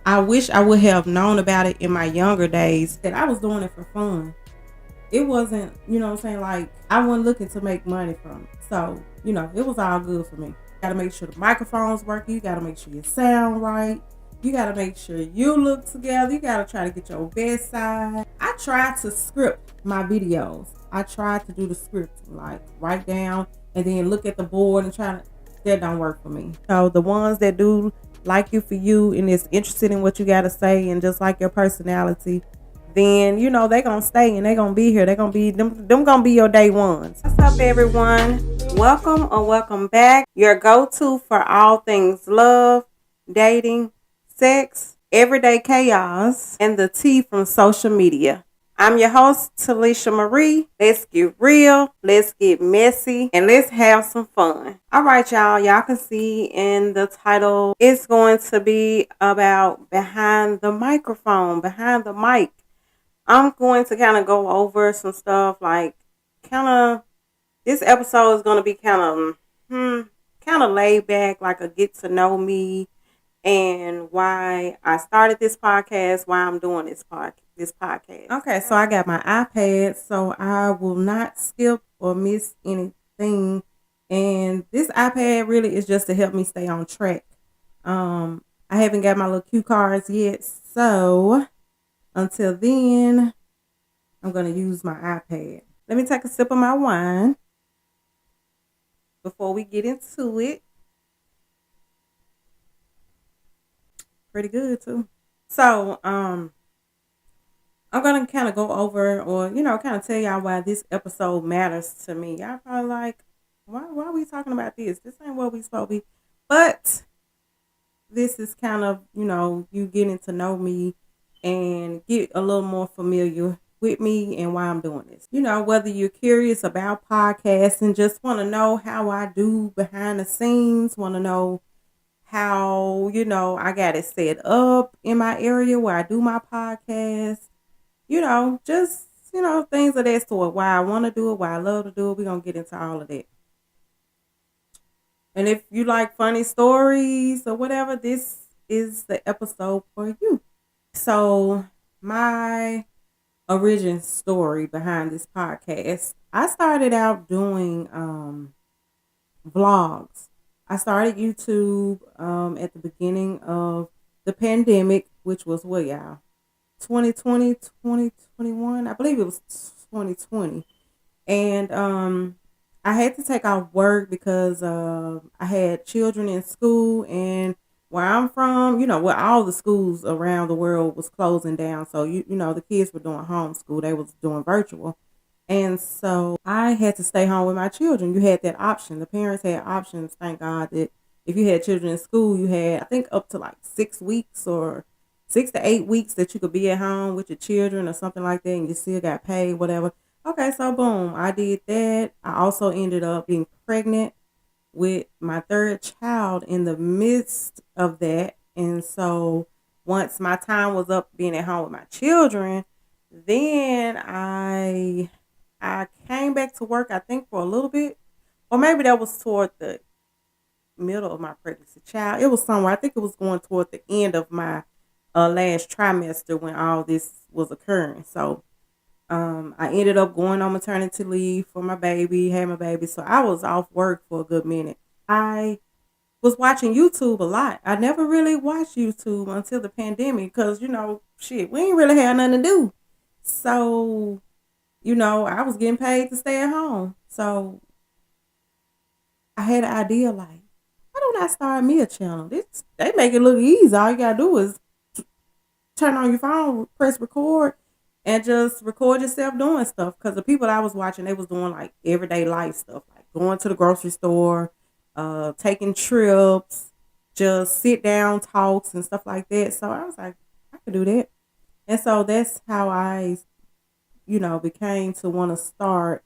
I wish I would have known about it in my younger days, that I was doing it for fun. It wasn't, what I'm saying, like I wasn't looking to make money from it. So, it was all good for me. Gotta make sure the microphone's working, you gotta make sure you sound right. You gotta make sure you look together. You gotta try to get your best side. I try to script my videos. I try to do the script, like write down and then look at the board and try to. That don't work for me. So the ones that do like you for you and is interested in what you gotta say and just like your personality, then they gonna stay and they gonna be here. They gonna be them gonna be your day ones. What's up, everyone? Welcome or welcome back. Your go-to for all things love, dating, sex, everyday chaos, and the tea from social media. I'm your host, Talisha Marie. Let's get real, let's get messy, and let's have some fun. All right, y'all. Y'all can see in the title, it's going to be about behind the microphone, behind the mic. I'm going to kind of go over some stuff, like kind of this episode is going to be kind of laid back, like a get to know me and why I started this podcast, why I'm doing this podcast. Okay, so I got my iPad, so I will not skip or miss anything. And this iPad really is just to help me stay on track. I haven't got my little cue cards yet, so until then, I'm going to use my iPad. Let me take a sip of my wine before we get into it. Pretty good, too. So, I'm going to kind of go over or, kind of tell y'all why this episode matters to me. Y'all probably like, why are we talking about this? This ain't what we supposed to be. But this is kind of, you getting to know me and get a little more familiar with me and why I'm doing this. Whether you're curious about podcasts and just want to know how I do behind the scenes, want to know how, I got it set up in my area where I do my podcast, just, things of that sort, why I want to do it, why I love to do it. We're going to get into all of that. And if you like funny stories or whatever, this is the episode for you. So my origin story behind this podcast, I started out doing vlogs. I started YouTube at the beginning of the pandemic, which was what, y'all? 2020, 2021? I believe it was 2020. And I had to take off work because I had children in school, and where I'm from, where all the schools around the world was closing down. So, the kids were doing homeschool. They was doing virtual. And so I had to stay home with my children. You had that option. The parents had options. Thank God that if you had children in school, you had, I think, up to like 6 weeks or 6 to 8 weeks that you could be at home with your children or something like that, and you still got paid, whatever. Okay, so boom, I did that. I also ended up being pregnant with my third child in the midst of that. And so once my time was up being at home with my children, then I came back to work, I think, for a little bit. Or maybe that was toward the middle of my pregnancy. Child, it was somewhere. I think it was going toward the end of my last trimester when all this was occurring. So I ended up going on maternity leave for my baby, had my baby. So I was off work for a good minute. I was watching YouTube a lot. I never really watched YouTube until the pandemic because, shit, we ain't really had nothing to do. So, I was getting paid to stay at home. So I had an idea like, why don't I start me a channel? They make it look easy. All you gotta do is turn on your phone, press record, and just record yourself doing stuff. Because the people I was watching, they was doing like everyday life stuff, like going to the grocery store, taking trips, just sit down talks and stuff like that. So I was like, I could do that. And so that's how I, became to want to start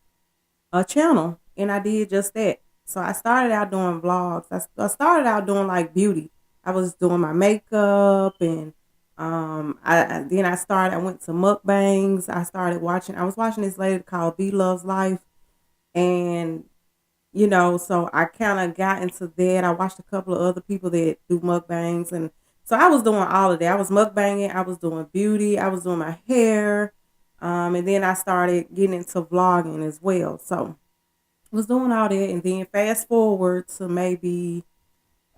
a channel. And I did just that. So I started out doing vlogs. I started out doing like beauty. I was doing my makeup and then I went to mukbangs. I was watching this lady called B Loves Life. And, so I kind of got into that. I watched a couple of other people that do mukbangs. And So I was doing all of that. I was mukbanging, I was doing beauty, I was doing my hair, and then I started getting into vlogging as well. So I was doing all that, and then fast forward to maybe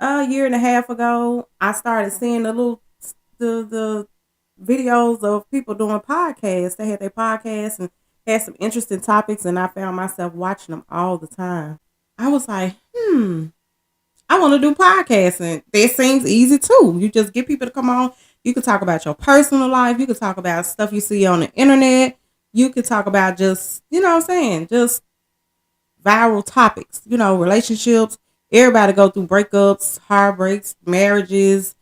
a year and a half ago, I started seeing the videos of people doing podcasts. They had their podcasts and had some interesting topics, and I found myself watching them all the time. I was like, I want to do podcasting. That seems easy too. You just get people to come on. You could talk about your personal life. You could talk about stuff you see on the internet. You could talk about just, what I'm saying, just viral topics, relationships. Everybody go through breakups, heartbreaks, marriages,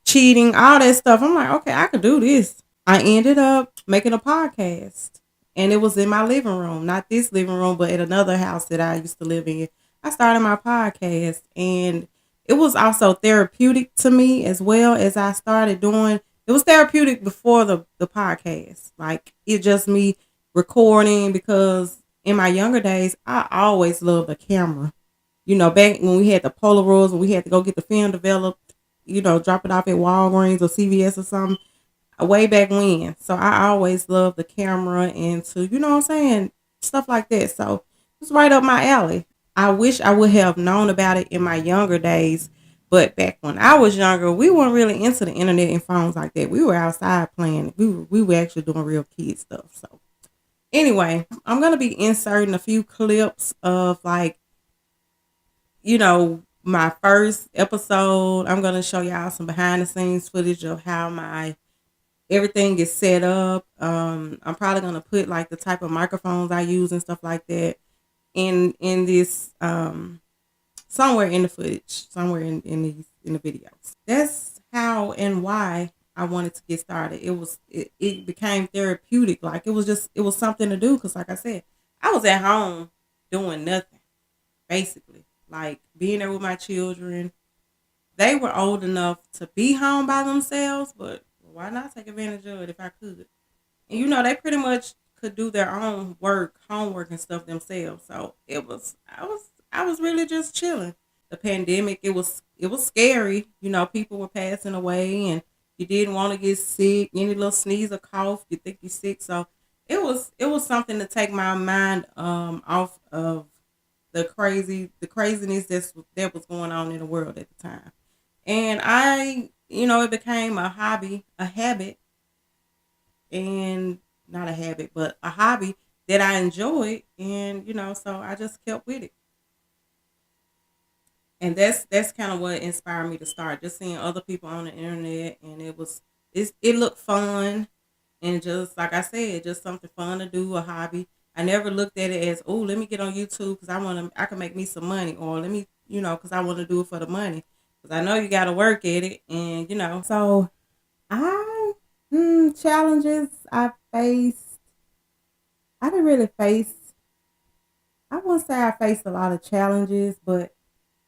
cheating, all that stuff. I'm like, okay, I could do this. I ended up making a podcast, and it was in my living room, not this living room, but at another house that I used to live in. I started my podcast, and it was also therapeutic to me as well as I started doing. It was therapeutic before the podcast. Like, it just me recording because in my younger days, I always loved the camera. Back when we had the Polaroids, when we had to go get the film developed, drop it off at Walgreens or CVS or something, way back when. So I always loved the camera and to, what I'm saying, stuff like that. So it's right up my alley. I wish I would have known about it in my younger days. But back when I was younger, we weren't really into the internet and phones like that. We were outside playing. We were actually doing real kid stuff. So anyway, I'm gonna be inserting a few clips of like, my first episode. I'm gonna show y'all some behind the scenes footage of how my everything is set up. I'm probably gonna put like the type of microphones I use and stuff like that in this somewhere in the footage, somewhere in the videos. That's how and why I wanted to get started. It became therapeutic. Like it was something to do because like I said, I was at home doing nothing basically. Like being there with my children. They were old enough to be home by themselves, but why not take advantage of it if I could? And they pretty much could do their own work, homework and stuff themselves. So I was really just chilling. The pandemic, it was scary. People were passing away and you didn't want to get sick. Any little sneeze or cough, you think you're sick. So it was something to take my mind off of the craziness that was going on in the world at the time. And it became a hobby, a habit, and not a habit, but a hobby that I enjoyed. And, so I just kept with it. And that's kind of what inspired me to start. Just seeing other people on the internet, and it looked fun, and just like I said, just something fun to do, a hobby. I never looked at it as, oh, let me get on YouTube because I can make me some money, or let me, because I want to do it for the money. Because I know you got to work at it, and So I challenges I faced. I didn't really face. I won't say I faced a lot of challenges, but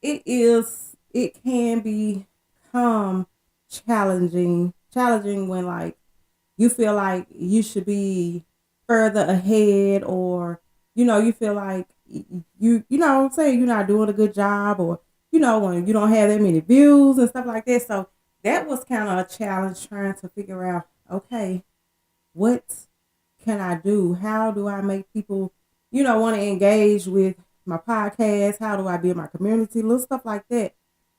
it can become challenging when like you feel like you should be further ahead, or you feel like you know what I'm saying, you're not doing a good job, or when you don't have that many views and stuff like that. So that was kind of a challenge trying to figure out, okay, what can I do? How do I make people, want to engage with my podcast? How do I build my community? Little stuff like that.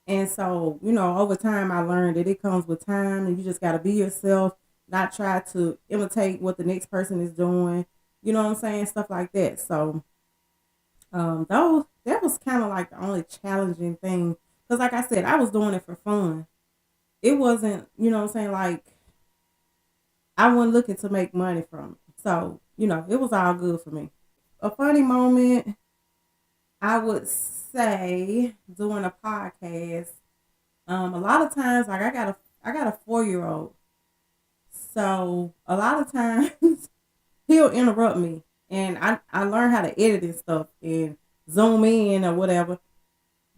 And so, over time I learned that it comes with time and you just gotta be yourself, not try to imitate what the next person is doing. You know what I'm saying? Stuff like that. So those that was kind of like the only challenging thing. Cause like I said, I was doing it for fun. It wasn't, what I'm saying, like I wasn't looking to make money from it. So, it was all good for me. A funny moment, I would say, doing a podcast. A lot of times, like I got a 4-year old. So a lot of times he'll interrupt me, and I learned how to edit and stuff and zoom in or whatever.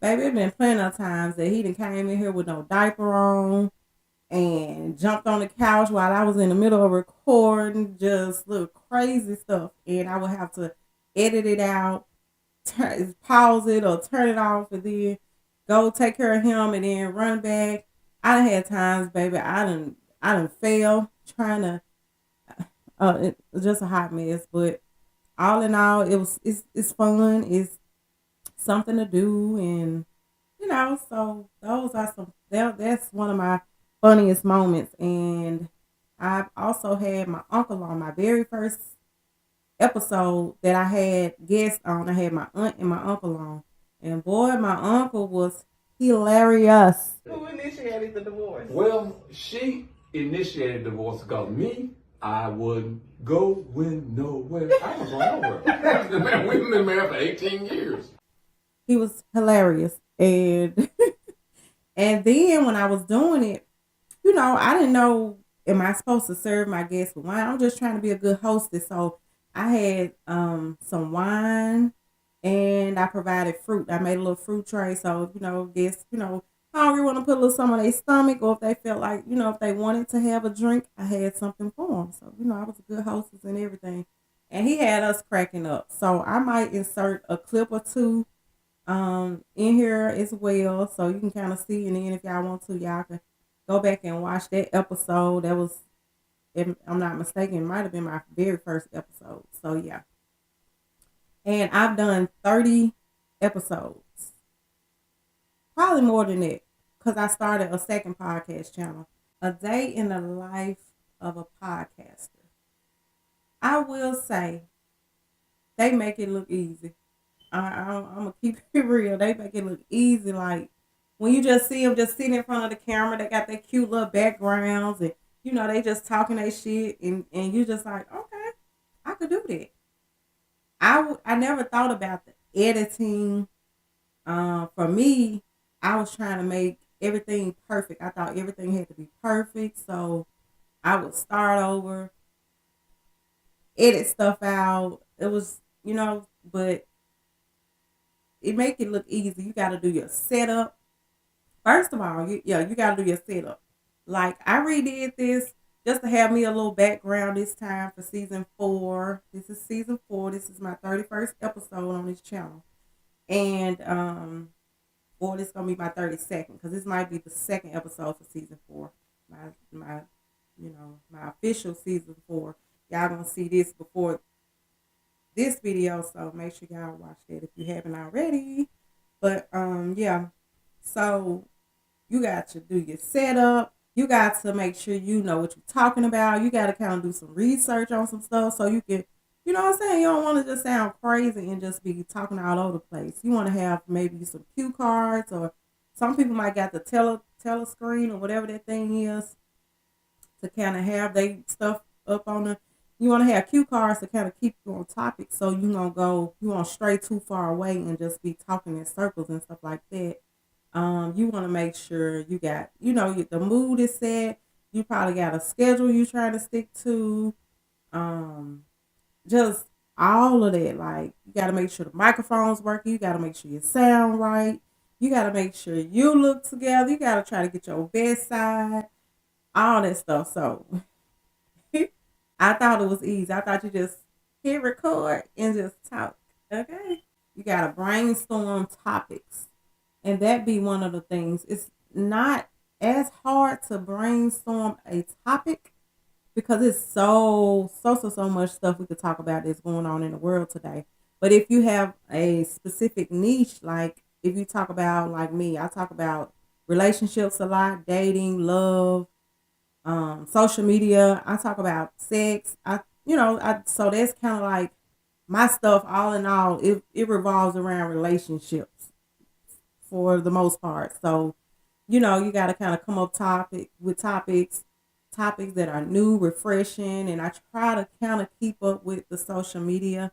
Baby, it been plenty of times that he done came in here with no diaper on and jumped on the couch while I was in the middle of recording, just little crazy stuff. And I would have to edit it out, pause it or turn it off, and then go take care of him and then run back. I done had times, baby. I done fail trying to. It was just a hot mess, but all in all, it's fun. It's something to do, and so those are that's one of my funniest moments. And I've also had my uncle on my very first episode that I had guests on. I had my aunt and my uncle on, and boy, my uncle was hilarious. Who initiated the divorce? Well, she initiated divorce because me, I wouldn't go nowhere. I was going nowhere. Man, we've been married for 18 years. He was hilarious, and and then when I was doing it, I didn't know, am I supposed to serve my guests with wine? I'm just trying to be a good hostess. So I had some wine, and I provided fruit. I made a little fruit tray. So, guests, hungry, want to put a little some on their stomach, or if they felt like, if they wanted to have a drink, I had something for them. So, I was a good hostess and everything. And he had us cracking up. So I might insert a clip or two in here as well, so you can kind of see. And then if y'all want to, y'all can go back and watch that episode. That was, if I'm not mistaken, it might have been my very first episode. So yeah, and I've done 30 episodes, probably more than that, because I started a second podcast channel, A Day in the Life of a Podcaster. I will say they make it look easy. I'm gonna keep it real. They make it look easy. Like when you just see them just sitting in front of the camera, they got their cute little backgrounds, and they just talking their shit, and you just like, okay, I could do that. I never thought about the editing. For me, I was trying to make everything perfect. I thought everything had to be perfect, so I would start over, edit stuff out. It was, but it make it look easy. You got to do your setup. First of all, you got to do your setup. Like, I redid this just to have me a little background this time for season 4. This is season 4. This is my 31st episode on this channel. And, or this is going to be my 32nd, because this might be the second episode for season 4. My official season 4. Y'all going to see this before this video, so make sure y'all watch that if you haven't already. But yeah, so you got to do your setup. You got to make sure you know what you're talking about. You got to kind of do some research on some stuff so you can, you know what I'm saying? You don't want to just sound crazy and just be talking all over the place. You want to have maybe some cue cards, or some people might got the telescreen or whatever that thing is to kind of have their stuff up on the. You want to have cue cards to kind of keep you on topic, so you won't stray too far away and just be talking in circles and stuff like that. You want to make sure you got, the mood is set. You probably got a schedule you trying to stick to. Just all of that. Like, you got to make sure the microphone's working. You got to make sure you sound right. You got to make sure you look together. You got to try to get your best side. All that stuff. So I thought it was easy. I thought you just hit record and just talk. Okay. You got to brainstorm topics. And that be one of the things. It's not as hard to brainstorm a topic because it's so much stuff we could talk about that's going on in the world today. But if you have a specific niche, like if you talk about, like me, I talk about relationships a lot, dating, love, social media. I talk about sex. So that's kind of like my stuff. All in all, it revolves around relationships for the most part. So, you got to kind of come up with topics that are new, refreshing, and I try to kind of keep up with the social media,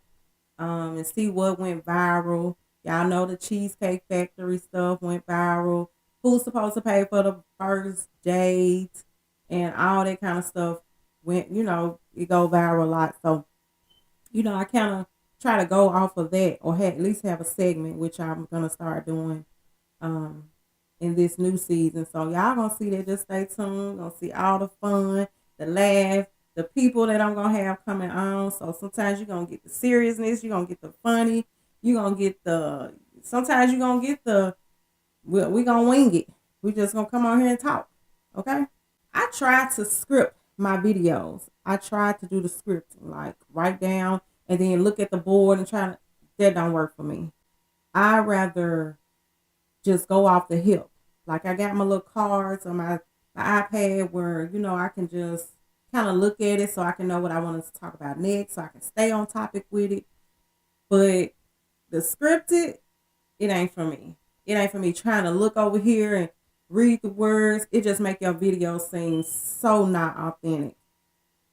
and see what went viral. Y'all know the Cheesecake Factory stuff went viral. Who's supposed to pay for the first date? And all that kind of stuff went, it go viral a lot. So, I kind of try to go off of that, or at least have a segment, which I'm going to start doing in this new season. So y'all going to see that. Just stay tuned. Going to see all the fun, the laugh, the people that I'm going to have coming on. So sometimes you're going to get the seriousness. You're going to get the funny. You're going to get sometimes you're going to get we're going to wing it. We just going to come on here and talk. Okay. I try to script my videos. I try to do the scripting, like write down and then look at the board and try to, that don't work for me. I rather just go off the hip. Like I got my little cards on my iPad where, I can just kind of look at it so I can know what I want to talk about next, so I can stay on topic with it. But the scripted, it ain't for me. It ain't for me trying to look over here and read the words. It just make your video seem so not authentic.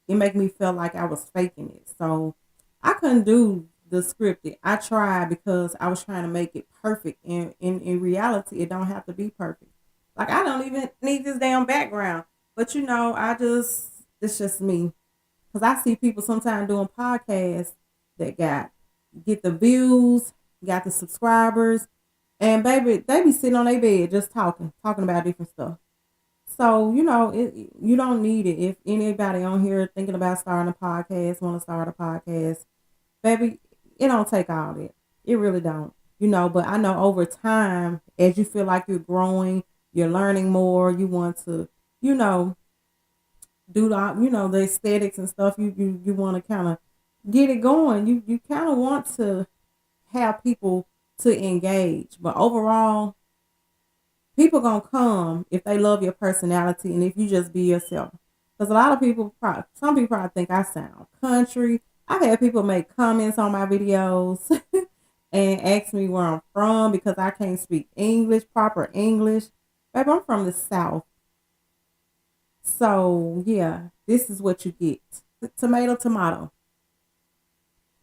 It make me feel like I was faking it. So I couldn't do the scripted. I tried because I was trying to make it perfect. And in reality, it don't have to be perfect. Like I don't even need this damn background. But it's just me. Cause I see people sometimes doing podcasts that get the views, got the subscribers, and baby, they be sitting on their bed just talking about different stuff. So, you don't need it. If anybody on here thinking about starting a podcast, want to start a podcast, baby, it don't take all that. It really don't. But I know over time, as you feel like you're growing, you're learning more, you want to, you know, do the aesthetics and stuff. You want to kind of get it going. You kind of want to have people to engage. But overall, people gonna come if they love your personality and if you just be yourself. Because a lot of people, some people probably think I sound country. I've had people make comments on my videos and ask me where I'm from because I can't speak English, proper English. Baby, I'm from the South. So, yeah, this is what you get. Tomato, tomato,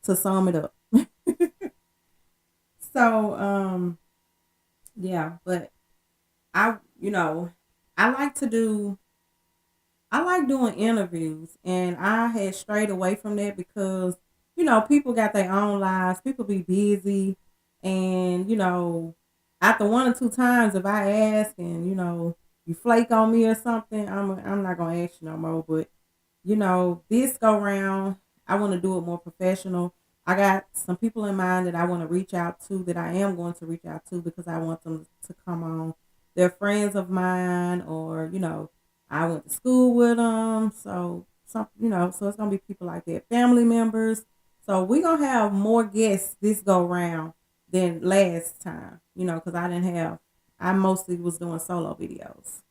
to sum it up. So, yeah, but I, you know, I like to do I like doing interviews, and I had strayed away from that because people got their own lives. People be busy, and after one or two times, if I ask and you flake on me or something, I'm not gonna ask you no more. But this go round, I want to do it more professional. I got some people in mind that I want to reach out to, that I am going to reach out to because I want them to come on. They're friends of mine, or I went to school with them, so so it's gonna be people like that, family members. So we gonna have more guests this go round than last time, because I mostly was doing solo videos.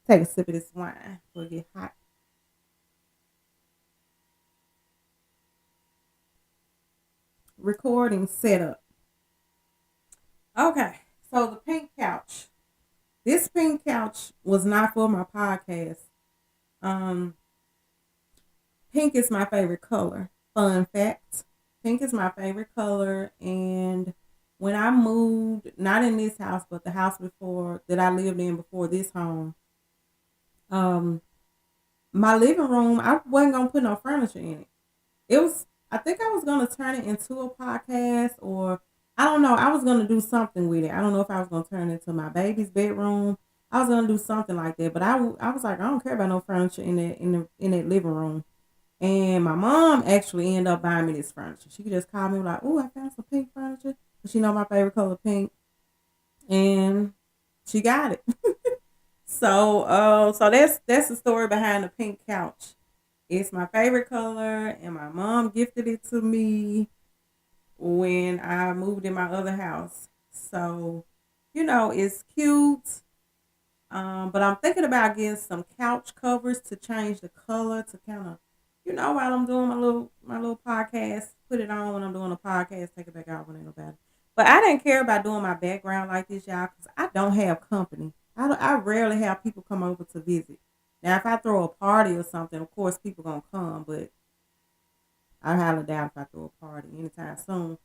Take a sip of this wine before it get hot. Recording setup. Okay, so the pink couch. This pink couch was not for my podcast. Um, Pink is my favorite color. Fun fact. Pink is my favorite color. And when I moved, not in this house, but the house before that I lived in before this home, um, my living room, I wasn't gonna put no furniture in it. It was I think I was gonna turn it into a podcast, or I don't know. I was gonna do something with it. I don't know if I was gonna turn it into my baby's bedroom. I was gonna do something like that, but I was like, I don't care about no furniture in that living room. And my mom actually ended up buying me this furniture. She just called me like, "Oh, I found some pink furniture." She know my favorite color, pink, and she got it. So that's the story behind the pink couch. It's my favorite color, and my mom gifted it to me when I moved in my other house. So, it's cute. But I'm thinking about getting some couch covers to change the color to kind of, while I'm doing my little podcast, put it on when I'm doing a podcast, take it back out when ain't nobody. But I didn't care about doing my background like this, y'all, because I don't have company. I rarely have people come over to visit. Now, if I throw a party or something, of course people gonna come, but I highly doubt if I throw a party anytime soon.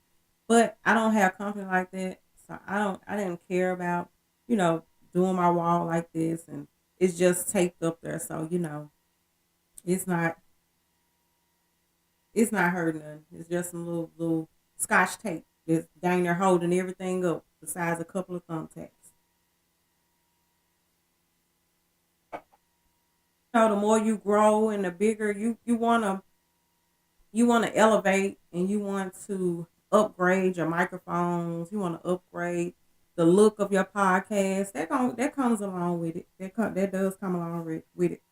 But I don't have company like that, so I didn't care about you know doing my wall like this, and it's just taped up there, so it's not it's not hurting none. It's just some little scotch tape that's dang there holding everything up besides a couple of thumbtacks. The more you grow and the bigger you want to elevate, and you want to upgrade your microphones. You want to upgrade the look of your podcast. That comes along with it. That does come along with it.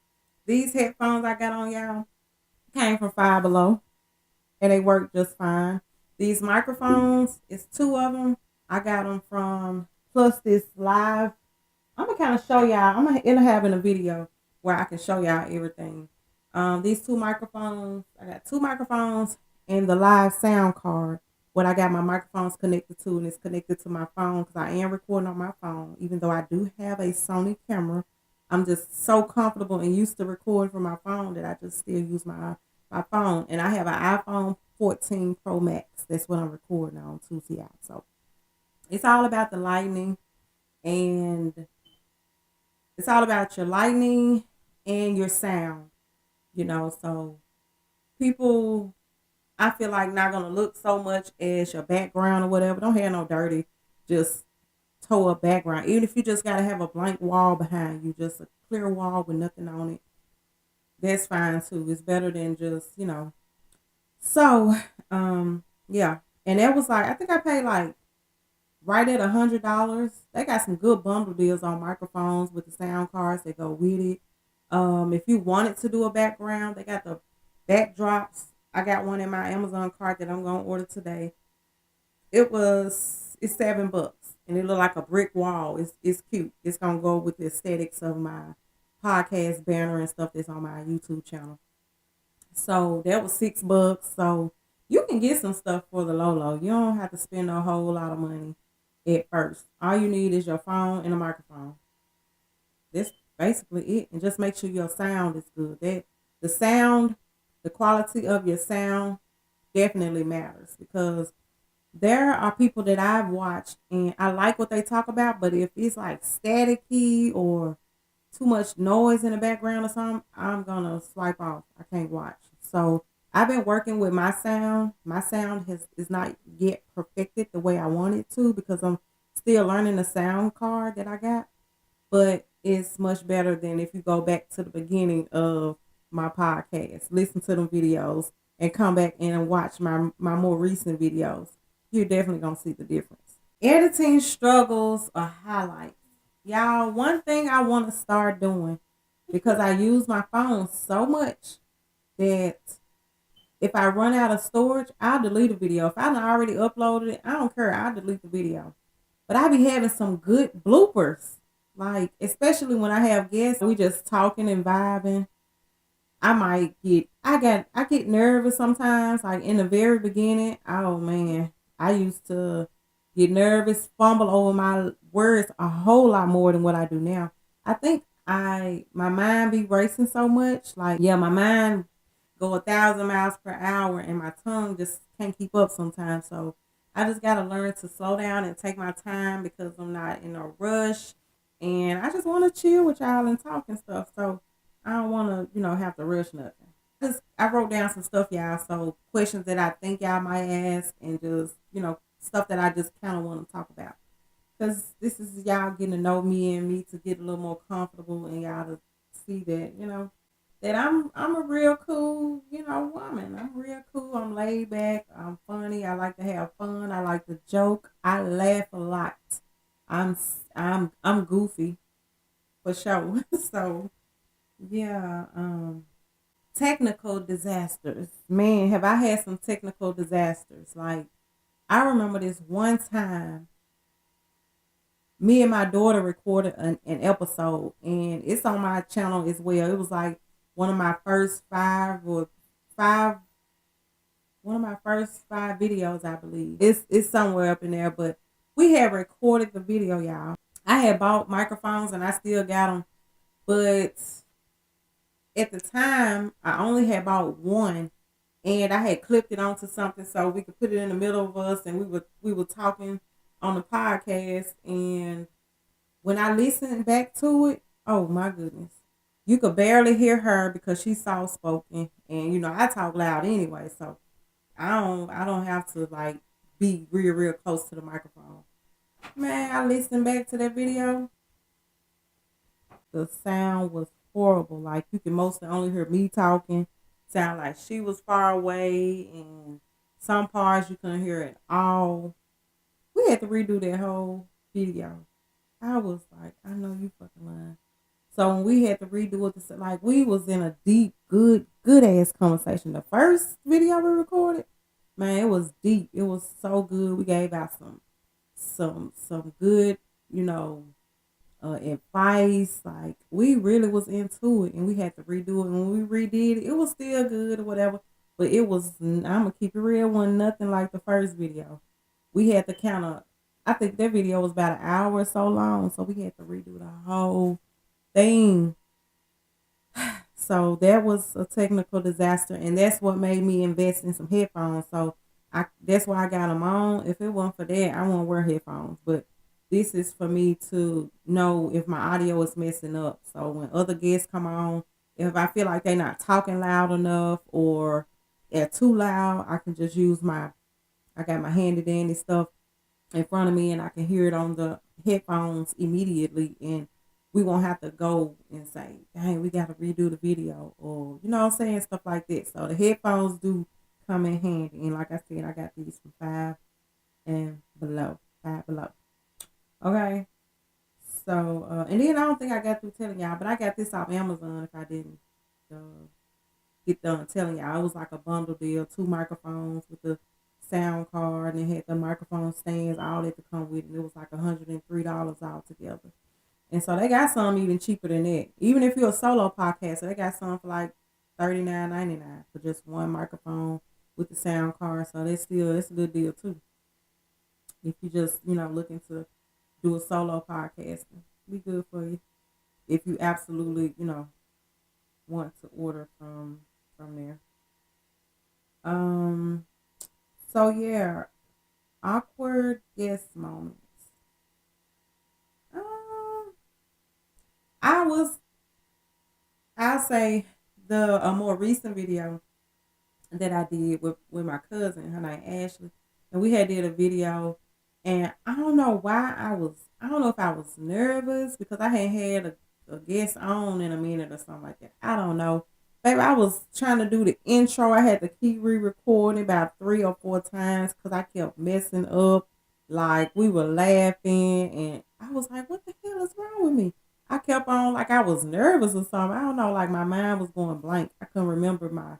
These headphones I got on, y'all, came from Five Below, and they work just fine. These microphones, it's two of them. I got them from Plus this live. I'm gonna kind of show y'all. I'm gonna end up having a video where I can show y'all everything. These two microphones, I got two microphones and the live sound card. What I got my microphones connected to, and it's connected to my phone because I am recording on my phone. Even though I do have a Sony camera, I'm just so comfortable and used to recording from my phone that I just still use my phone. And I have an iPhone 14 Pro Max. That's what I'm recording on too. So it's all about the lightning, and it's all about your lightning and your sound. So people, I feel like, not gonna look so much as your background or whatever. Don't have no dirty, just toe up background. Even if you just gotta have a blank wall behind you, just a clear wall with nothing on it, that's fine too. It's better than just. So, yeah. And that was like, I think I paid like right at $100. They got some good bundle deals on microphones with the sound cards that go with it. If you wanted to do a background, they got the backdrops. I got one in my Amazon cart that I'm gonna order today. It's $7 and it look like a brick wall. It's cute. It's gonna go with the aesthetics of my podcast banner and stuff that's on my YouTube channel. So that was $6. So you can get some stuff for the low. You don't have to spend a whole lot of money at first. All you need is your phone and a microphone. That's basically it. And just make sure your sound is good. The quality of your sound definitely matters, because there are people that I've watched and I like what they talk about, but if it's like staticky or too much noise in the background or something, I'm gonna swipe off. I can't watch. So I've been working with my sound. My sound is not yet perfected the way I want it to, because I'm still learning the sound card that I got. But it's much better than if you go back to the beginning of my podcast, listen to them videos, and come back and watch my more recent videos. You're definitely gonna see the difference. Editing struggles or highlights. Y'all, one thing I want to start doing, because I use my phone so much, that if I run out of storage, I'll delete a video. If I done already uploaded it, I don't care. I'll delete the video. But I be having some good bloopers. Like, especially when I have guests, we just talking and vibing. I get nervous sometimes. Like in the very beginning, oh man, I used to get nervous, fumble over my words a whole lot more than what I do now. I think my mind be racing so much. Like, yeah, my mind go 1,000 miles per hour and my tongue just can't keep up sometimes. So I just gotta learn to slow down and take my time, because I'm not in a rush and I just want to chill with y'all and talk and stuff. So I don't want to, have to rush nothing. I wrote down some stuff, y'all. So questions that I think y'all might ask, and just, stuff that I just kind of want to talk about. Because this is y'all getting to know me, and me to get a little more comfortable, and y'all to see that, that I'm a real cool, woman. I'm real cool. I'm laid back. I'm funny. I like to have fun. I like to joke. I laugh a lot. I'm goofy for sure. So yeah, technical disasters. Man, have I had some technical disasters. Like, I remember this one time me and my daughter recorded an episode, and it's on my channel as well. It was like one of my first five one of my first five videos, I believe. It's somewhere up in there, but we had recorded the video, y'all. I had bought microphones and I still got them, but at the time I only had bought one, and I had clipped it onto something so we could put it in the middle of us, and we were talking on the podcast. And when I listened back to it, oh my goodness, you could barely hear her because she's soft spoken, and I talk loud anyway, so I don't have to like be real close to the microphone. Man, I listened back to that video. The sound was horrible. Like, you can mostly only hear me talking. Sound like she was far away, and some parts you couldn't hear at all. We had to redo that whole video. I was like, I know you fucking lying. So when we had to redo it, like we was in a deep, good ass conversation. The first video we recorded, man, it was deep. It was so good. We gave out some good, you know, advice. Like we really was into it, and we had to redo it. And when we redid it, it was still good or whatever. But it was, I'm gonna keep it real, wasn't nothing like the first video. We had to kind of, I think that video was about an hour or so long, so we had to redo the whole thing. So that was a technical disaster, and that's what made me invest in some headphones. So that's why I got them on. If it wasn't for that, I won't wear headphones. But this is for me to know if my audio is messing up. So when other guests come on, if I feel like they're not talking loud enough or they're too loud, I can just use I got my handy dandy stuff in front of me and I can hear it on the headphones immediately, and we won't have to go and say, dang, we got to redo the video, or you know what I'm saying, stuff like that. So the headphones do come in handy, and like I said, I got these from Five Below. Okay, so and then I don't think I got through telling y'all, but I got this off Amazon. If I didn't uh, get done telling y'all, it was like a bundle deal, two microphones with the sound card, and it had the microphone stands, all that to come with it. It was like $103 altogether. And so they got some even cheaper than that. Even if you're a solo podcaster, they got some for like $39.99 for just one microphone with the sound card. So it's a good deal too. If you just, looking to do a solo podcasting, be good for you. If you absolutely, want to order from there. So yeah, awkward guest moments. Um, I was, I'll say the a more recent video that I did with my cousin, her name Ashley, and we had did a video, and I don't know why I don't know if I was nervous because I hadn't had a guest on in a minute or something like that. I don't know. Baby, I was trying to do the intro. I had to keep re-recording about 3 or 4 times because I kept messing up. Like we were laughing, and I was like, "What the hell is wrong with me?" I kept on like I was nervous or something. I don't know. Like my mind was going blank. I couldn't remember my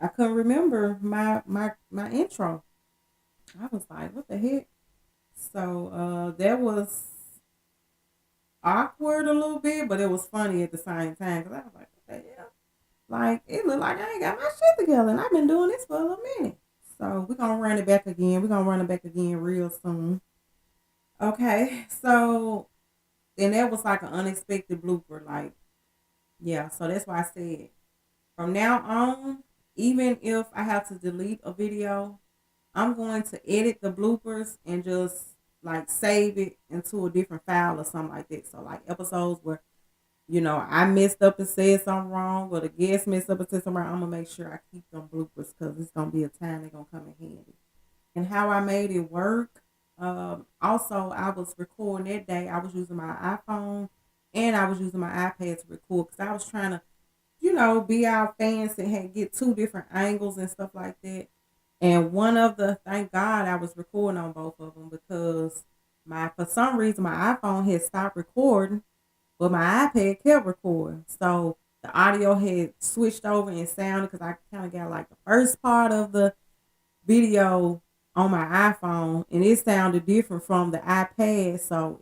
I couldn't remember my intro. I was like, what the heck? So that was awkward a little bit, but it was funny at the same time because I was like, what the hell? Like it looked like I ain't got my shit together, and I've been doing this for a little minute. So we're gonna run it back again. We're gonna run it back again real soon. Okay, so and that was like an unexpected blooper. Like, yeah, so that's why I said from now on, even if I have to delete a video, I'm going to edit the bloopers and just like save it into a different file or something like that. So like episodes where, I messed up and said something wrong, or the guest messed up and said something wrong, I'm gonna make sure I keep them bloopers because it's gonna be a time they're gonna come in handy. And how I made it work. Also, I was recording that day. I was using my iPhone and I was using my iPad to record because I was trying to be our fans and get two different angles and stuff like that. And thank God I was recording on both of them because for some reason, my iPhone had stopped recording, but my iPad kept recording. So the audio had switched over and sounded because I kind of got like the first part of the video on my iPhone and it sounded different from the iPad. So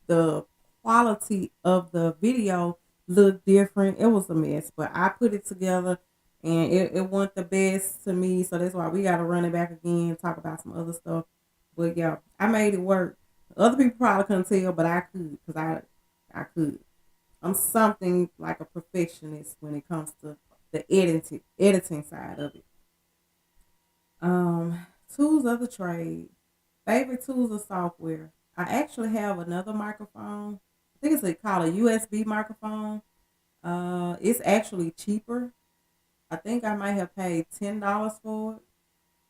the quality of the video looked different. It was a mess, but I put it together and it wasn't the best to me. So that's why we got to run it back again, talk about some other stuff. But yeah, I made it work. Other people probably couldn't tell, but I could because I could. I'm something like a perfectionist when it comes to the editing side of it. Um, Tools of the trade. Favorite tools of software. I actually have another microphone. I think called a USB microphone. It's actually cheaper. I think I might have paid $10 for it.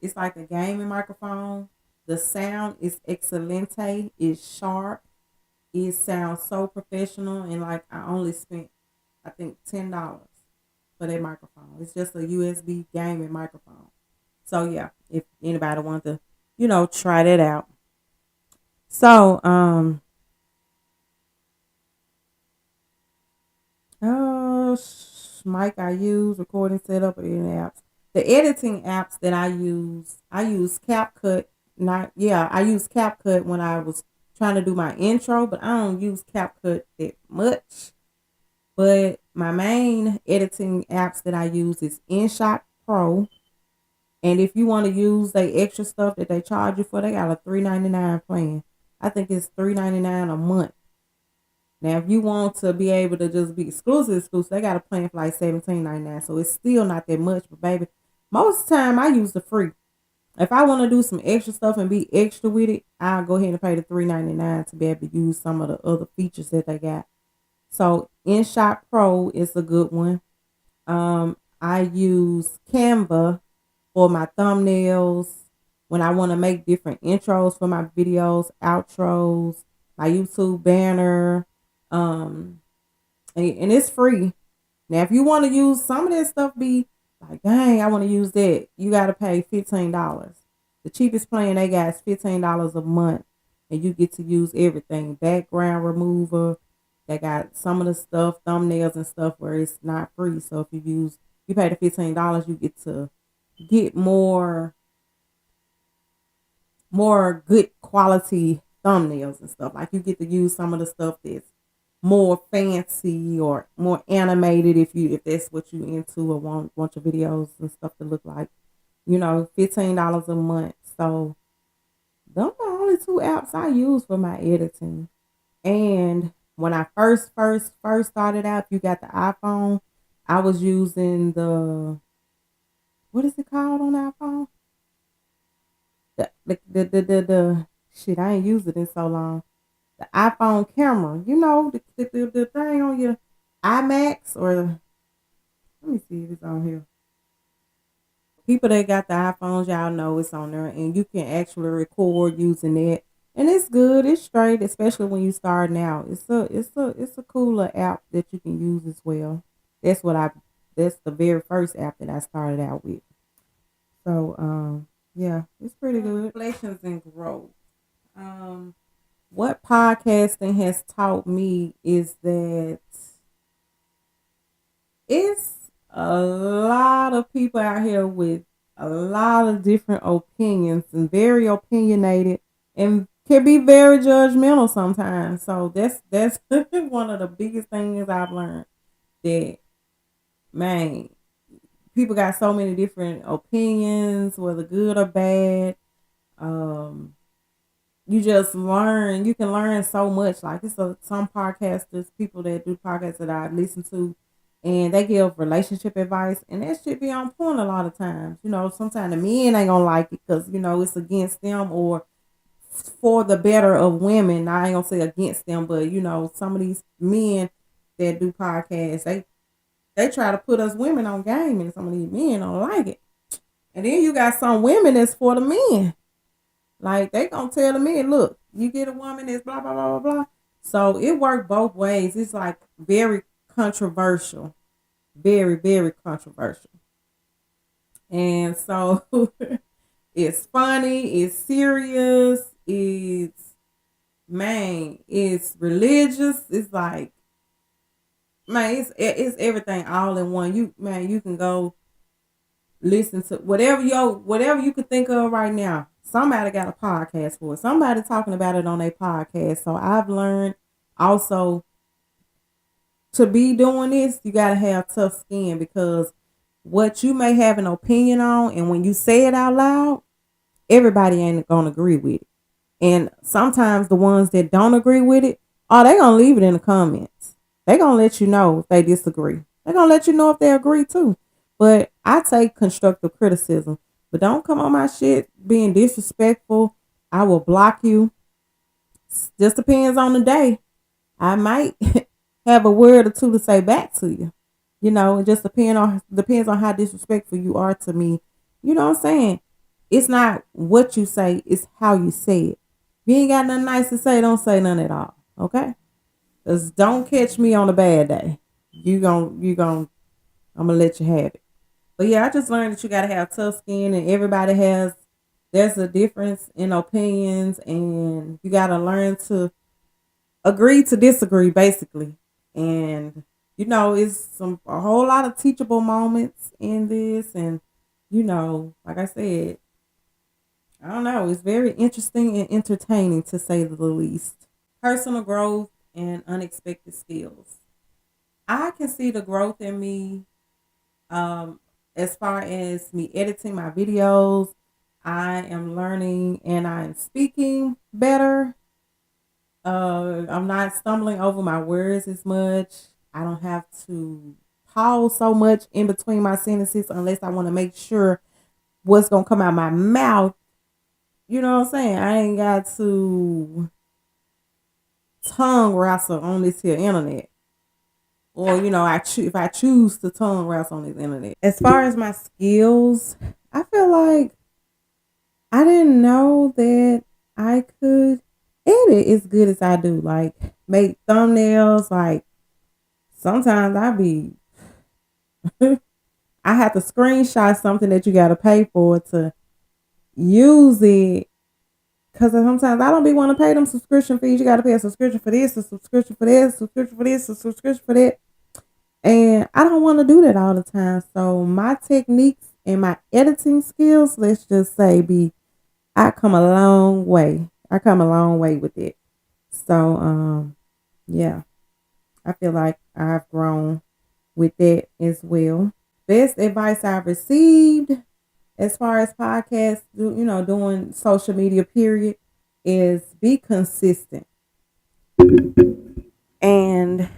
It's like a gaming microphone. The sound is excelente. It's sharp. It sounds so professional, and like I only spent, I think $10 for that microphone. It's just a USB gaming microphone. So yeah, if anybody wants to try that out. So, mic I use, recording setup, or any apps. The editing apps that I use CapCut. Not yeah, I use CapCut when I was trying to do my intro, but I don't use CapCut that much. But my main editing apps that I use is InShot Pro. And if you want to use the extra stuff that they charge you for, they got a $3.99 plan. I think it's $3.99 a month. Now, if you want to be able to just be exclusive, they got a plan for like $17.99. So it's still not that much, but baby, most of the time I use the free. If I want to do some extra stuff and be extra with it, I'll go ahead and pay the $3.99 to be able to use some of the other features that they got. So InShot Pro is a good one. I use Canva for my thumbnails when I want to make different intros for my videos, outros, my YouTube banner. Um, and it's free. Now, if you want to use some of that stuff, be like, dang, I want to use that. You got to pay $15. The cheapest plan they got is $15 a month, and you get to use everything. Background remover. They got some of the stuff, thumbnails and stuff, where it's not free. So if you pay the $15, you get to get more good quality thumbnails and stuff. Like you get to use some of the stuff that's more fancy or more animated if that's what you into or want your videos and stuff to look like. $15 a month. So those are the only two apps I use for my editing. And when I first started out, if you got the iPhone, I was using the what is it called on iPhone? The shit, I ain't used it in so long. The iPhone camera, the thing on your iMacs, or let me see if it's on here. People that got the iPhones, y'all know it's on there, and you can actually record using it, and it's good. It's straight, especially when you starting out. It's a cooler app that you can use as well. That's what I. That's the very first app that I started out with. So yeah, it's pretty good. Reflections and growth. Um, what podcasting has taught me is that it's a lot of people out here with a lot of different opinions and very opinionated and can be very judgmental sometimes. So that's one of the biggest things I've learned, that man, people got so many different opinions, whether good or bad. Um, you can learn so much. Like some podcasters, people that do podcasts that I listen to, and they give relationship advice, and that should be on point a lot of times. Sometimes the men ain't gonna like it because it's against them or for the better of women. I ain't gonna say against them, but some of these men that do podcasts, they try to put us women on game, and some of these men don't like it. And then you got some women that's for the men. Like they gonna tell the men, look, you get a woman that's blah blah blah blah blah. So it worked both ways. It's like very controversial, very very controversial. And so it's funny, it's serious, it's religious. It's like it's everything all in one. You can go listen to whatever you could think of right now. Somebody got a podcast for it. Somebody talking about it on their podcast. So I've learned also to be doing this, you gotta have tough skin, because what you may have an opinion on, and when you say it out loud, everybody ain't gonna agree with it. And sometimes the ones that don't agree with it, they gonna leave it in the comments. They gonna let you know if they disagree. They gonna let you know if they agree too. But I take constructive criticism. But don't come on my shit being disrespectful. I will block you. Just depends on the day. I might have a word or two to say back to you. It just depends on how disrespectful you are to me. You know what I'm saying? It's not what you say, it's how you say it. If you ain't got nothing nice to say, don't say none at all. Okay? Just don't catch me on a bad day. I'm gonna let you have it. But yeah, I just learned that you gotta have tough skin, and everybody has there's a difference in opinions, and you got to learn to agree to disagree, basically. And it's a whole lot of teachable moments in this, and like I said, I don't know, it's very interesting and entertaining to say the least. Personal growth and unexpected skills. I can see the growth in me, um, as far as me editing my videos. I am learning and I'm speaking better. I'm not stumbling over my words as much. I don't have to pause so much in between my sentences unless I want to make sure what's gonna come out my mouth. You know what I'm saying? I ain't got to tongue wrestle on this here internet. Or if I choose to tongue wrestle on this internet. As far as my skills, I feel like I didn't know that I could edit as good as I do. Like make thumbnails. Like sometimes I have to screenshot something that you got to pay for to use it. Cause sometimes I don't be want to pay them subscription fees. You got to pay a subscription for this, a subscription for this, a subscription for this, a subscription for that. And I don't want to do that all the time. So my techniques and my editing skills, let's just say, I come a long way. I come a long way with it. So yeah, I feel like I've grown with that as well. Best advice I've received as far as podcasts, doing social media period, is be consistent. And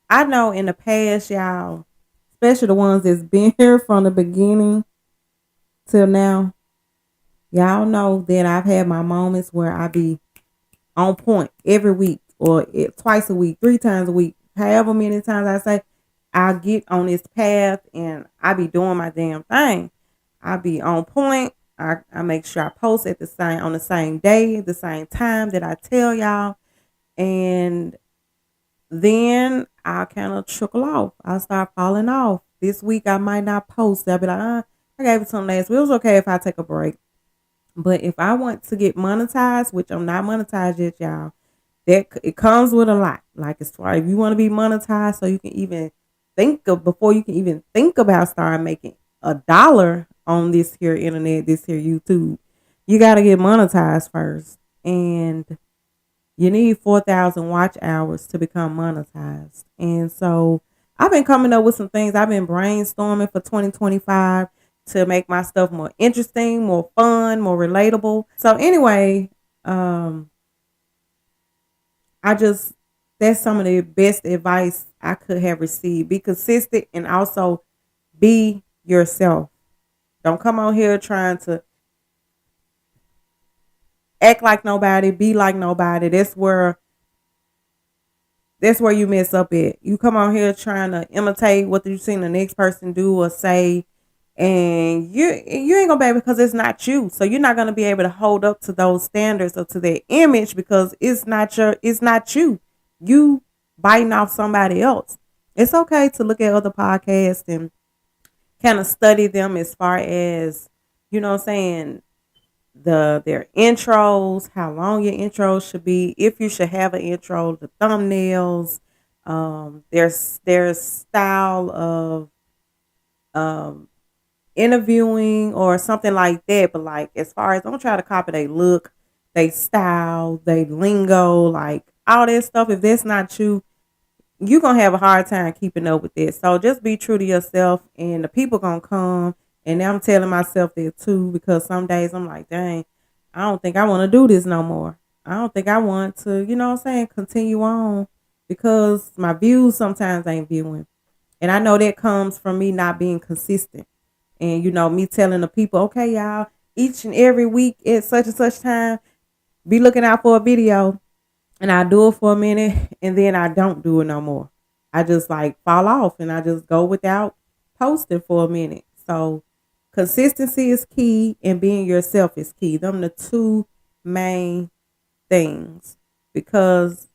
I know in the past, y'all, especially the ones that's been here from the beginning till now, y'all know that I've had my moments where I be on point every week or twice a week, 3 times a week, however many times I say I get on this path and I be doing my damn thing. I be on point. I make sure I post at on the same day, the same time that I tell y'all. And then I kind of trickle off. I start falling off. This week I might not post. I'll be like, I gave it some last week. It was okay if I take a break. But if I want to get monetized, which I'm not monetized yet, y'all, that it comes with a lot. Like as far if you want to be monetized, so you can even before you can even think about starting making $1 on this here internet, this here YouTube, you got to get monetized first, and you need 4,000 watch hours to become monetized. And so I've been coming up with some things. I've been brainstorming for 2025 to make my stuff more interesting, more fun, more relatable. So anyway, I just that's some of the best advice I could have received. Be consistent and also be yourself. Don't come on here trying to act like nobody, be like nobody. That's where you mess up at. You come on here trying to imitate what you seen the next person do or say, and you ain't gonna be able, because it's not you. So you're not gonna be able to hold up to those standards or to their image because it's not you. You biting off somebody else. It's okay to look at other podcasts and kind of study them as far as, what I'm saying, their intros, how long your intros should be, if you should have an intro, the thumbnails, their style of um interviewing or something like that. But like as far as, don't try to copy their look, they style, they lingo, like all that stuff. If that's not you, you're gonna have a hard time keeping up with it. So just be true to yourself, and the people gonna come. And I'm telling myself that too, because some days I'm like, dang, I don't think I want to do this no more. I don't think I want to, continue on, because my views sometimes ain't viewing. And I know that comes from me not being consistent. And me telling the people, okay, y'all, each and every week at such and such time, be looking out for a video. And I do it for a minute and then I don't do it no more. I just like fall off and I just go without posting for a minute. So consistency is key and being yourself is key. Them the two main things, because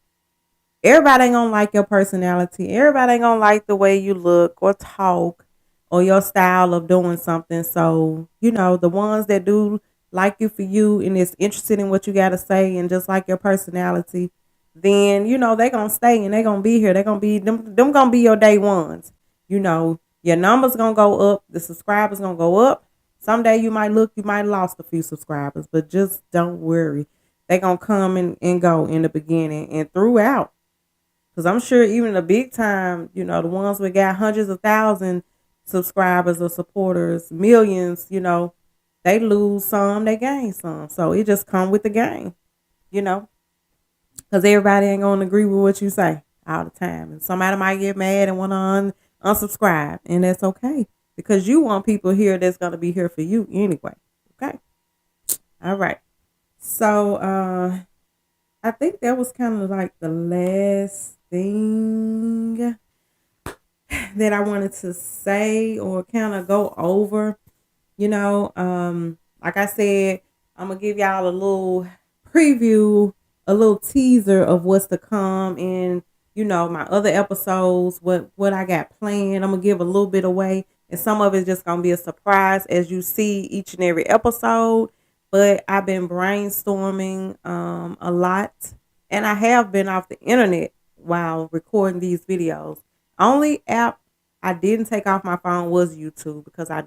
everybody ain't gonna like your personality. Everybody ain't gonna like the way you look or talk or your style of doing something. So, the ones that do like you for you and is interested in what you got to say and just like your personality, then, they going to stay and they going to be here. They going to be, them going to be your day ones. Your numbers going to go up. The subscribers going to go up. Someday you might lost a few subscribers, but just don't worry. They going to come and go in the beginning and throughout. Because I'm sure even the big time, the ones that got hundreds of thousands subscribers or supporters, millions, they lose some, they gain some. So it just come with the game, because everybody ain't going to agree with what you say all the time. And somebody might get mad and want to unsubscribe. And that's okay, because you want people here that's going to be here for you anyway. Okay. All right. So I think that was kind of like the last thing that I wanted to say or kind of go over. Like I said, I'm gonna give y'all a little preview, a little teaser of what's to come in, my other episodes, what I got planned. I'm gonna give a little bit away, and some of it's just gonna be a surprise as you see each and every episode. But I've been brainstorming a lot, and I have been off the internet while recording these videos. Only app I didn't take off my phone was YouTube, because I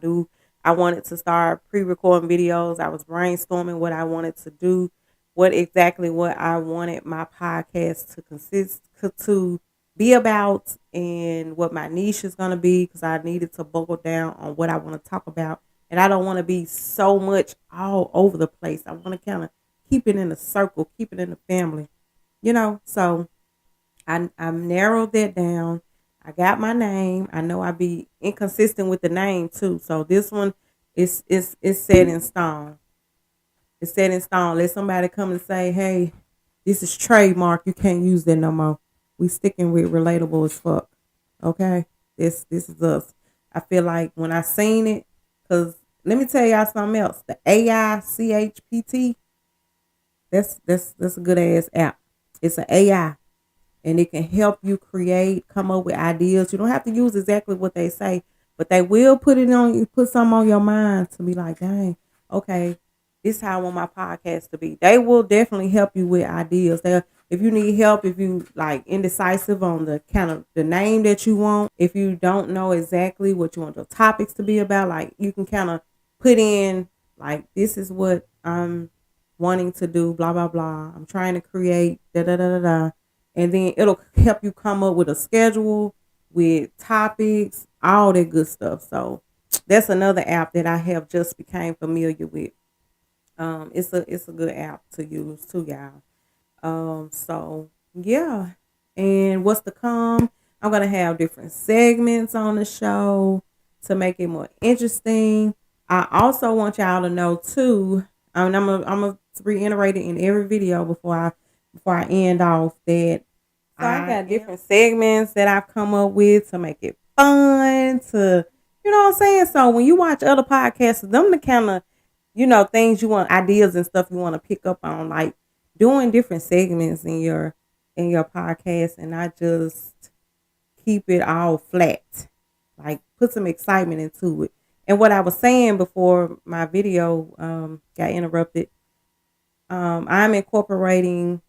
wanted to start pre-recording videos. I was brainstorming what I wanted to do, what I wanted my podcast to be about, and what my niche is going to be, because I needed to buckle down on what I want to talk about. And I don't want to be so much all over the place. I want to kind of keep it in a circle, keep it in the family, So I narrowed that down. I got my name. I know I be inconsistent with the name too. So this one is set in stone. It's set in stone. Let somebody come and say, hey, this is trademark. You can't use that no more. We sticking with relatable as fuck. Okay? This is us. I feel like when I seen it, because let me tell y'all something else. The AICHPT, that's a good ass app. It's an AI. And it can help you come up with ideas. You don't have to use exactly what they say, but they will put something on your mind to be like, dang, okay, this is how I want my podcast to be. They will definitely help you with ideas. If you need help, if you like indecisive on the kind of the name that you want, if you don't know exactly what you want your topics to be about, like you can kind of put in like, this is what I'm wanting to do, blah, blah, blah. I'm trying to create da da da da da. And then it'll help you come up with a schedule with topics, all that good stuff. So that's another app that I have just became familiar with. It's a good app to use too, y'all. So yeah. And what's to come? I'm gonna have different segments on the show to make it more interesting. I also want y'all to know too. I'm gonna reiterate it in every video before I end off that. So I got different segments that I've come up with to make it fun, to, you know what I'm saying? So when you watch other podcasts, them the kind of, things you want, ideas and stuff you want to pick up on, like doing different segments in your podcast, and not just keep it all flat. Like put some excitement into it. And what I was saying before my video got interrupted, I'm incorporating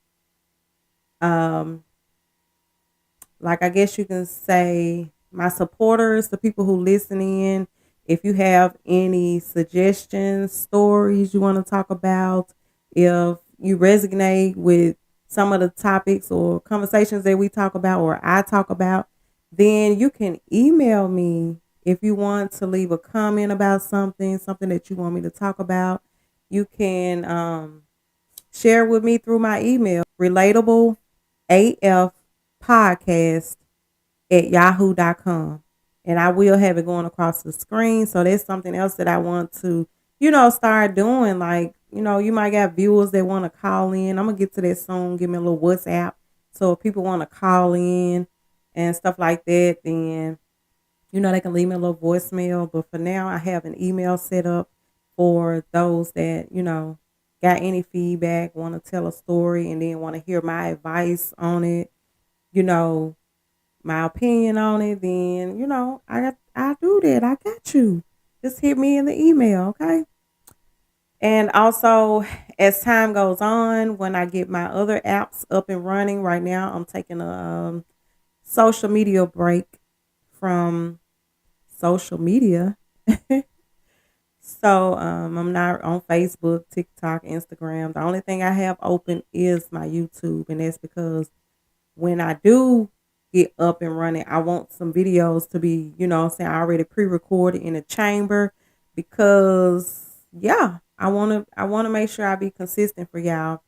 like I guess you can say my supporters, the people who listen in. If you have any suggestions, stories you want to talk about, if you resonate with some of the topics or conversations that we talk about or I talk about, then you can email me. If you want to leave a comment about something that you want me to talk about, you can share with me through my email, relatableafpodcast@yahoo.com. And I will have it going across the screen. So that's something else that I want to, start doing. Like, you might got viewers that want to call in. I'm going to get to that soon. Give me a little WhatsApp. So if people want to call in and stuff like that, then, they can leave me a little voicemail. But for now, I have an email set up for those that, got any feedback, want to tell a story, and then want to hear my advice on it, my opinion on it, then, I do that. I got you. Just hit me in the email, okay? And also, as time goes on, when I get my other apps up and running, right now I'm taking a social media break from social media. So I'm not on Facebook, TikTok, Instagram. The only thing I have open is my YouTube, and that's because when I do get up and running, I want some videos to be, what I'm saying, already pre-recorded in a chamber because yeah, I want to make sure I be consistent for y'all.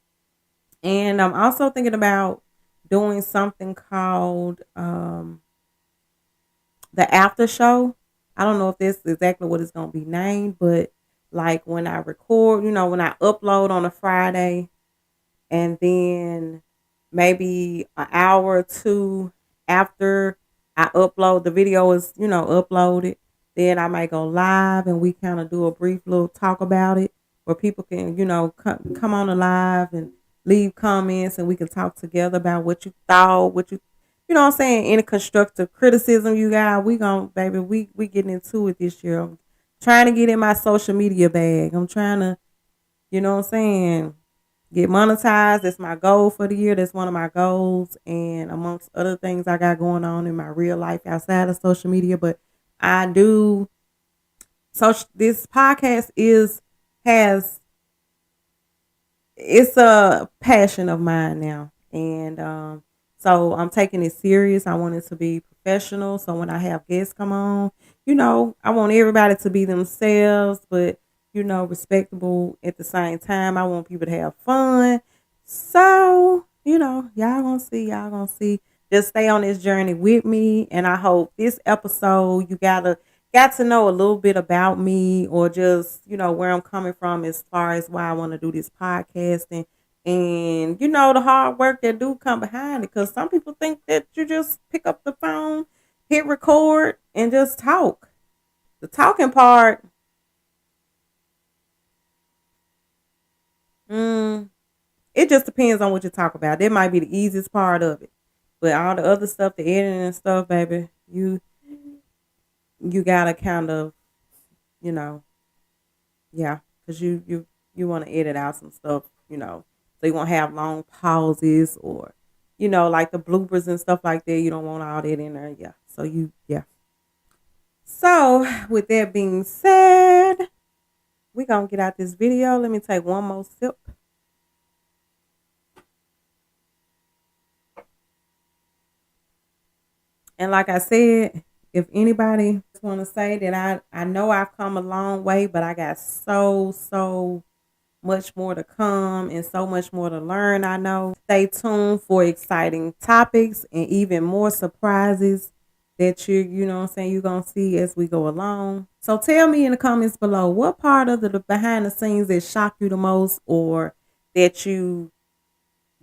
And I'm also thinking about doing something called the after show. I don't know if this is exactly what it's gonna be named, but like when I record, when I upload on a Friday, and then maybe an hour or two after I upload the video is uploaded, then I might go live and we kind of do a brief little talk about it where people can come on the live and leave comments and we can talk together about what you thought, what what I'm saying, any constructive criticism you got. We gon' baby, we getting into it this year. I'm trying to get in my social media bag. I'm trying to, what I'm saying, get monetized. That's my goal for the year. That's one of my goals. And amongst other things I got going on in my real life outside of social media. But I do, so this podcast has it's a passion of mine now. And so I'm taking it serious. I want it to be professional. So when I have guests come on, I want everybody to be themselves, but respectable at the same time. I want people to have fun. So, y'all gonna see. Just stay on this journey with me. And I hope this episode you got to know a little bit about me, or just, where I'm coming from as far as why I want to do this podcasting, and the hard work that do come behind it. Because some people think that you just pick up the phone, hit record, and just talk. The talking part, mm, it just depends on what you talk about. That might be the easiest part of it, but all the other stuff, the editing and stuff, baby, you gotta kind of, you know, yeah, because you want to edit out some stuff, so you won't have long pauses, or like the bloopers and stuff like that. You don't want all that in there, yeah. So yeah. So with that being said, we gonna get out this video. Let me take one more sip. And like I said, if anybody want to say that I know I've come a long way, but I got so much more to come and so much more to learn. I know. Stay tuned for exciting topics and even more surprises that you know what I'm saying, you're going to see as we go along. So tell me in the comments below, what part of the behind the scenes that shocked you the most, or that you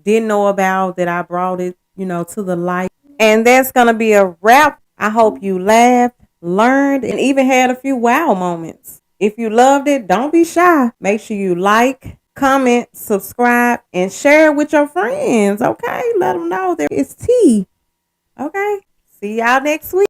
didn't know about, that I brought it, to the light. And that's going to be a wrap. I hope you laughed, learned, and even had a few wow moments. If you loved it, don't be shy. Make sure you like, comment, subscribe, and share it with your friends. Okay? Let them know there is tea. Okay? See y'all next week.